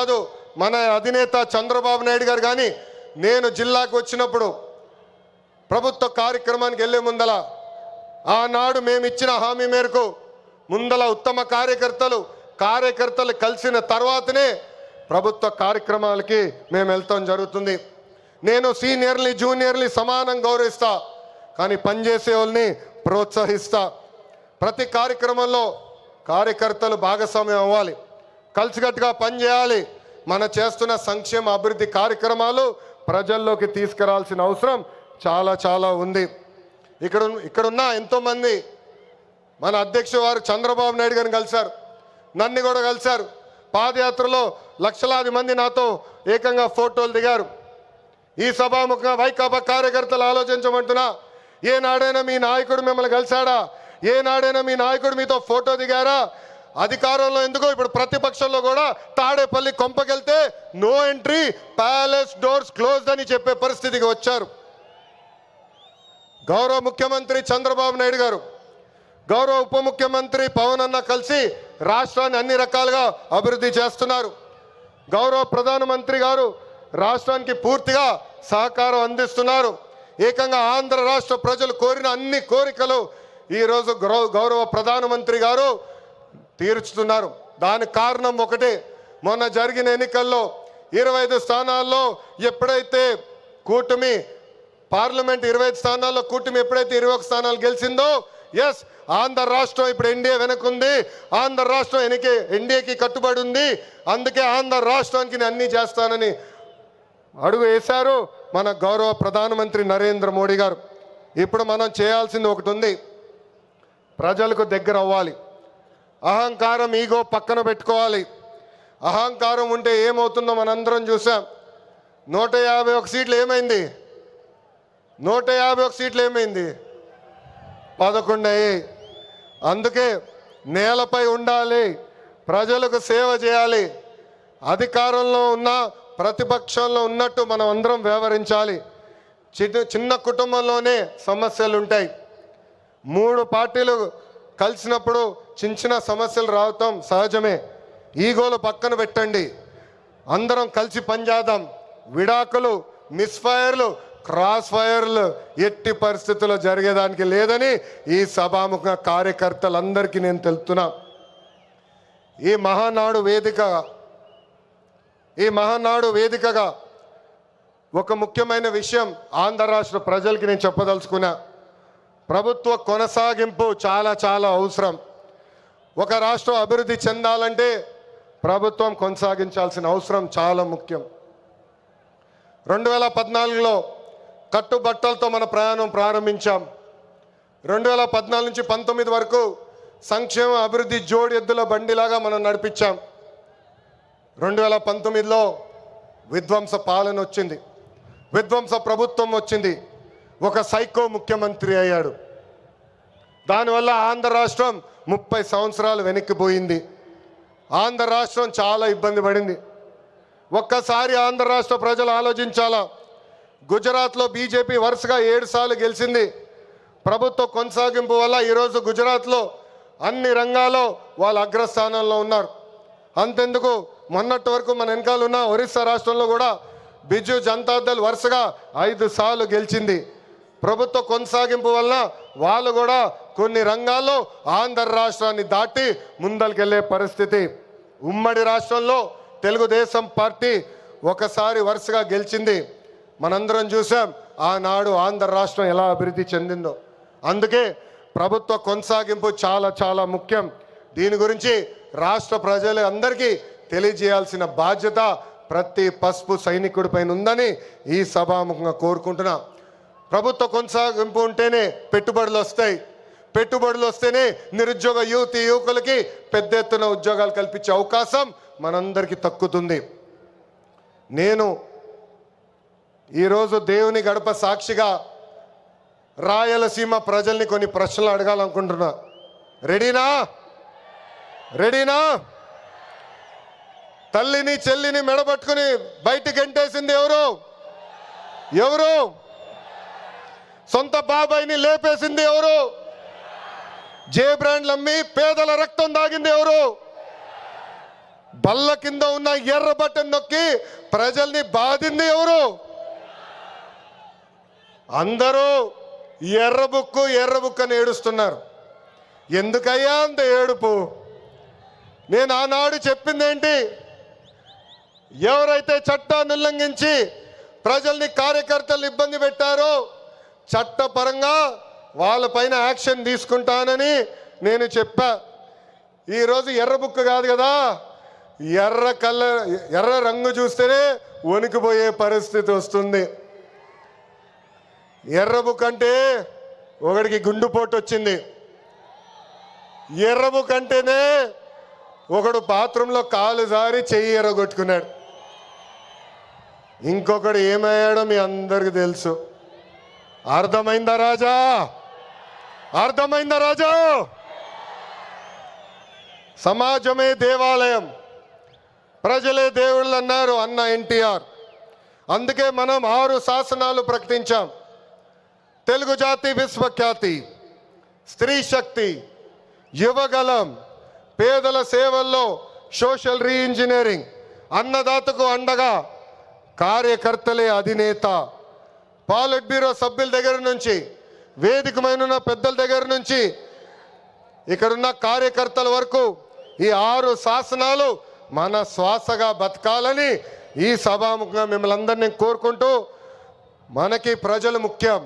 కాదు, మన అధినేత చంద్రబాబు నాయుడు గారు కానీ నేను జిల్లాకు వచ్చినప్పుడు ప్రభుత్వ కార్యక్రమానికి వెళ్ళే ముందల ఆనాడు మేము ఇచ్చిన హామీ మేరకు ముందల ఉత్తమ కార్యకర్తలు కలిసిన తర్వాతనే ప్రభుత్వ కార్యక్రమాలకి మేము వెళ్తాం జరుగుతుంది. నేను సీనియర్ని జూనియర్ని సమానం గౌరవిస్తా, కానీ పనిచేసే వాళ్ళని ప్రోత్సహిస్తా. ప్రతి కార్యక్రమంలో కార్యకర్తలు భాగస్వామ్యం అవ్వాలి, కలిసికట్టుగా పనిచేయాలి. మన చేస్తున్న సంక్షేమ అభివృద్ధి కార్యక్రమాలు ప్రజల్లోకి తీసుకురావాల్సిన అవసరం చాలా చాలా ఉంది. ఇక్కడున్న ఎంతోమంది మన అధ్యక్షుడు వారు చంద్రబాబు నాయుడు గారిని కలిశారు, నన్ను కూడా కలిశారు. పాదయాత్రలో లక్షలాది మంది నాతో ఏకంగా ఫోటోలు దిగారు. ఈ సభాముఖంగా వైకాపా కార్యకర్తలు ఆలోచించమంటున్నా, ఏనాడైనా మీ నాయకుడు మిమ్మల్ని కలిశాడా? ఏనాడైనా మీ నాయకుడు మీతో ఫోటో దిగారా? అధికారంలో ఎందుకో ఇప్పుడు ప్రతిపక్షంలో కూడా తాడేపల్లి కొంపకెళ్తే no entry, palace doors closed అని చెప్పే పరిస్థితికి వచ్చారు. గౌరవ ముఖ్యమంత్రి చంద్రబాబు నాయుడు గారు, గౌరవ ఉప ముఖ్యమంత్రి పవన్ అన్న కలిసి రాష్ట్రాన్ని అన్ని రకాలుగా అభివృద్ధి చేస్తున్నారు. గౌరవ ప్రధానమంత్రి గారు రాష్ట్రానికి పూర్తిగా సహకారం అందిస్తున్నారు. ఏకంగా ఆంధ్ర రాష్ట్ర ప్రజలు కోరిన అన్ని కోరికలు ఈరోజు గౌరవ ప్రధానమంత్రి గారు తీర్చుతున్నారు. దానికి కారణం ఒకటే, మొన్న జరిగిన ఎన్నికల్లో 25 స్థానాల్లో ఎప్పుడైతే కూటమి పార్లమెంట్ 25 స్థానాల్లో కూటమి ఎప్పుడైతే 21 స్థానాలు గెలిచిందో, ఎస్ ఆంధ్ర రాష్ట్రం ఇప్పుడు ఎన్డీఏ వెనకుంది, ఆంధ్ర రాష్ట్రం ఎన్డీఏకి కట్టుబడి ఉంది. అందుకే ఆంధ్ర రాష్ట్రానికి నేను అన్నీ చేస్తానని అడుగు వేశారు మన గౌరవ ప్రధానమంత్రి నరేంద్ర మోడీ గారు. ఇప్పుడు మనం చేయాల్సింది ఒకటి ఉంది, ప్రజలకు దగ్గర అవ్వాలి. అహంకారం ఈగో పక్కన పెట్టుకోవాలి. అహంకారం ఉంటే ఏమవుతుందో మనందరం చూసాం. 151 సీట్లు ఏమైంది? 151 సీట్లు ఏమైంది? 11 అయ్యాయి. అందుకే నేలపై ఉండాలి, ప్రజలకు సేవ చేయాలి. అధికారంలో ఉన్న ప్రతిపక్షంలో ఉన్నట్టు మనం అందరం వ్యవహరించాలి. చిన్న కుటుంబంలోనే సమస్యలు ఉంటాయి. 3 పార్టీలు కలిసినప్పుడు చిన్న సమస్యలు రావటం సహజమే. ఈగోలు పక్కన పెట్టండి, అందరం కలిసి పనిచేద్దాం. విడాకులు, మిస్ఫైర్లు, క్రాస్ ఫైర్లు ఎట్టి పరిస్థితుల్లో జరిగేదానికి లేదని ఈ సభాముఖ కార్యకర్తలందరికీ నేను తెలుపుతున్నా. ఈ మహానాడు వేదికగా ఒక ముఖ్యమైన విషయం ఆంధ్ర రాష్ట్ర ప్రజలకి నేను చెప్పదలుచుకున్నా. ప్రభుత్వ కొనసాగింపు చాలా చాలా అవసరం. ఒక రాష్ట్రం అభివృద్ధి చెందాలంటే ప్రభుత్వం కొనసాగించాల్సిన అవసరం చాలా ముఖ్యం. 2014లో కట్టుబట్టలతో మన ప్రయాణం ప్రారంభించాం. 2014 నుంచి 19 వరకు సంక్షేమ అభివృద్ధి జోడి ఎద్దుల బండిలాగా మనం నడిపించాం. 2019లో విధ్వంస పాలన వచ్చింది, విధ్వంస ప్రభుత్వం వచ్చింది, ఒక సైకో ముఖ్యమంత్రి అయ్యాడు. దానివల్ల ఆంధ్ర రాష్ట్రం 30 సంవత్సరాలు వెనక్కిపోయింది. ఆంధ్ర రాష్ట్రం చాలా ఇబ్బంది పడింది. ఒక్కసారి ఆంధ్ర రాష్ట్ర ప్రజలు ఆలోచించాలా. గుజరాత్లో బీజేపీ వరుసగా 7 సార్లు గెలిచింది. ప్రభుత్వ కొనసాగింపు వల్ల ఈరోజు గుజరాత్లో అన్ని రంగాల్లో వాళ్ళు అగ్రస్థానంలో ఉన్నారు. అంతెందుకు, మొన్నటి వరకు మన వెనకాల ఉన్న ఒరిస్సా రాష్ట్రంలో కూడా బిజు జనతాదళ్ వరుసగా 5 సార్లు గెలిచింది. ప్రభుత్వ కొనసాగింపు వలన వాళ్ళు కూడా కొన్ని రంగాల్లో ఆంధ్ర రాష్ట్రాన్ని దాటి ముందరికెళ్ళే పరిస్థితి. ఉమ్మడి రాష్ట్రంలో తెలుగుదేశం పార్టీ ఒకసారి వరుసగా గెలిచింది. మనందరం చూసాం ఆనాడు ఆంధ్ర రాష్ట్రం ఎలా అభివృద్ధి చెందిందో. అందుకే ప్రభుత్వ కొనసాగింపు చాలా చాలా ముఖ్యం. దీని గురించి రాష్ట్ర ప్రజలందరికీ తెలియజేయాల్సిన బాధ్యత ప్రతి పసుపు సైనికుడి పైన ఉందని ఈ సభాముఖంగా కోరుకుంటున్నా. ప్రభుత్వ కొనసాగింపు ఉంటేనే పెట్టుబడులు వస్తాయి, పెట్టుబడులు వస్తేనే నిరుద్యోగ యువకులకి పెద్ద ఎత్తున ఉద్యోగాలు కల్పించే అవకాశం మనందరికీ తక్కుతుంది. నేను ఈరోజు దేవుని గడప సాక్షిగా రాయలసీమ ప్రజల్ని కొన్ని ప్రశ్నలు అడగాలనుకుంటున్నా. రెడీనా? తల్లిని చెల్లిని మెడబట్టుకుని బయటికి గెంటేసింది ఎవరు? సొంత బాబాయిని లేపేసింది ఎవరు? జే బ్రాండ్లు అమ్మి పేదల రక్తం దాగింది ఎవరు? బల్ల కింద ఉన్న ఎర్ర బటన్ నొక్కి ప్రజల్ని బాధింది ఎవరు? అందరూ ఎర్ర బుక్కు అని ఏడుస్తున్నారు. ఎందుకయ్యా అంత ఏడుపు? నేను ఆనాడు చెప్పింది ఏంటి? ఎవరైతే చట్టాన్ని ఉల్లంఘించి ప్రజల్ని కార్యకర్తలు ఇబ్బంది పెట్టారో చట్టపరంగా వాళ్ళపైన యాక్షన్ తీసుకుంటానని నేను చెప్పా. ఈరోజు ఎర్ర బుక్కు కాదు కదా, ఎర్ర రంగు చూస్తేనే వణికిపోయే పరిస్థితి వస్తుంది. ఎర్ర బుక్ అంటే ఒకడికి గుండుపోటు వచ్చింది. ఎర్ర బుక్ అంటేనే ఒకడు బాత్రూంలో కాలు జారి చెయ్యి ఎర్రగొట్టుకున్నాడు. ఇంకొకడు ఏమయ్యాడో మీ అందరికి తెలుసు. అర్థమైందా రాజా? అర్థమైందా రాజా? సమాజమే దేవాలయం, ప్రజలే దేవుళ్ళు అన్నారు అన్న ఎన్టీఆర్. అందుకే మనం 6 శాసనాలు ప్రకటించాం. తెలుగు జాతి విశ్వఖ్యాతి, స్త్రీ శక్తి, యువగలం, పేదల సేవల్లో సోషల్ రీఇంజనీరింగ్, అన్నదాతకు అండగా కార్యకర్తలే అధినేత. పాలిట్ బ్యూరో సభ్యుల దగ్గర నుంచి, వేదికమైన పెద్దల దగ్గర నుంచి, ఇక్కడున్న కార్యకర్తల వరకు ఈ 6 శాసనాలు మన శ్వాసగా బతకాలని ఈ సభాముఖంగా మిమ్మల్ని అందరినీ కోరుకుంటూ, మనకి ప్రజలు ముఖ్యం,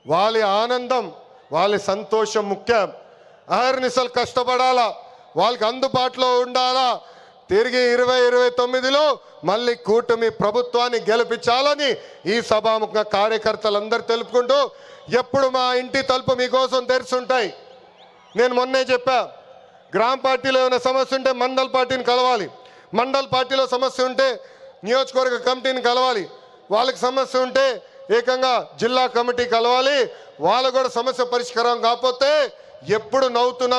వాళ్ళ ఆనందం, వాళ్ళ సంతోషం ముఖ్యం. అహర్నిశలు కష్టపడాలా, వాళ్ళకి అందుబాటులో ఉండాలా. తిరిగి 2029లో మళ్ళీ కూటమి ప్రభుత్వాన్ని గెలిపించాలని ఈ సభాముఖంగా కార్యకర్తలందరూ తెలుపుకుంటూ, ఎప్పుడు మా ఇంటి తలుపు మీకోసం తెరుచుంటాయి. నేను మొన్నే చెప్పా, గ్రామ పార్టీలో ఏమైనా సమస్య ఉంటే మండల్ పార్టీని కలవాలి, మండల్ పార్టీలో సమస్య ఉంటే నియోజకవర్గ కమిటీని కలవాలి, వాళ్ళకి సమస్య ఉంటే ఏకంగా జిల్లా కమిటీ కలవాలి. వాళ్ళకు కూడా సమస్య పరిష్కారం కాకపోతే ఎప్పుడు నవ్వుతున్న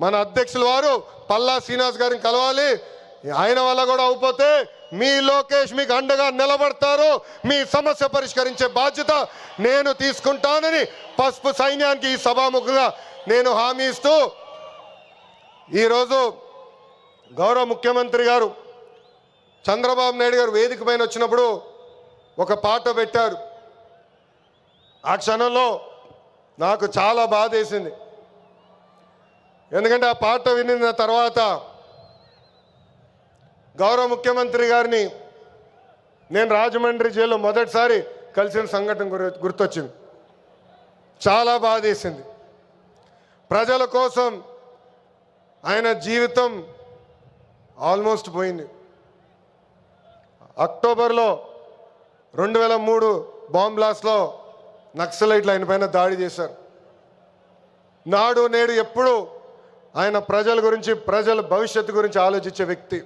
మన అధ్యక్షుల వారు పల్లా శ్రీనివాస్ గారిని కలవాలి. ఆయన వల్ల కూడా అయిపోతే మీ లోకేష్ మీకు అండగా నిలబడతారు. మీ సమస్య పరిష్కరించే బాధ్యత నేను తీసుకుంటానని పసుపు సైన్యానికి ఈ సభాముఖంగా నేను హామీ ఇస్తూ, ఈరోజు గౌరవ ముఖ్యమంత్రి గారు చంద్రబాబు నాయుడు గారు వేదిక పైన వచ్చినప్పుడు ఒక పాట పెట్టారు. ఆ క్షణంలో నాకు చాలా బాధేసింది. ఎందుకంటే ఆ పాట వినిన తర్వాత గౌరవ ముఖ్యమంత్రి గారిని నేను రాజమండ్రి జైల్లో మొదటిసారి కలిసిన సంఘటన గుర్తొచ్చింది. చాలా బాధేసింది. ప్రజల కోసం ఆయన జీవితం ఆల్మోస్ట్ పోయింది. అక్టోబర్లో 2003 బాంబ్ బ్లాస్ట్లో నక్సలైట్లు ఆయన పైన దాడి చేశారు. నాడు నేడు ఎప్పుడు ఆయన ప్రజల గురించి, ప్రజల భవిష్యత్తు గురించి ఆలోచించే వ్యక్తి.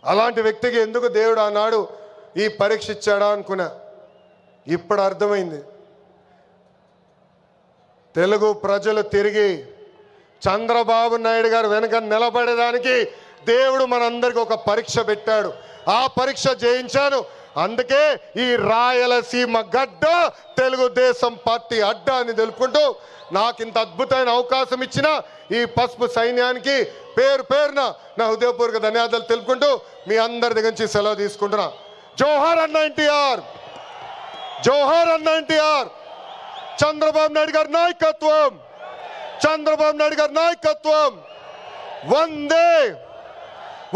అలాంటి వ్యక్తికి ఎందుకు దేవుడు ఆనాడు ఈ పరీక్ష ఇచ్చాడా అనుకున్నా. ఇప్పుడు అర్థమైంది. తెలుగు ప్రజలు తిరిగి చంద్రబాబు నాయుడు గారు వెనక నిలబడేదానికి దేవుడు మనందరికీ ఒక పరీక్ష పెట్టాడు. ఆ పరీక్ష జయించాను. అందుకే ఈ రాయలసీమ గడ్డ తెలుగుదేశం పార్టీ అడ్డ అని తెలుపుకుంటూ, నాకు ఇంత అద్భుతమైన అవకాశం ఇచ్చిన ఈ పసుపు సైన్యానికి పేరు పేరున నా హృదయపూర్వక ధన్యవాదాలు తెలుపుకుంటూ మీ అందరి దగ్గర నుంచి సెలవు తీసుకుంటున్నా. జోహార్ అన్న ఎన్టీఆర్, జోహార్ అన్న ఎన్టీఆర్. చంద్రబాబు నాయుడు గారి నాయకత్వం, చంద్రబాబు నాయుడు గారి నాయకత్వం. వందే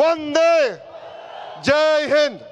వందే, జై హింద్.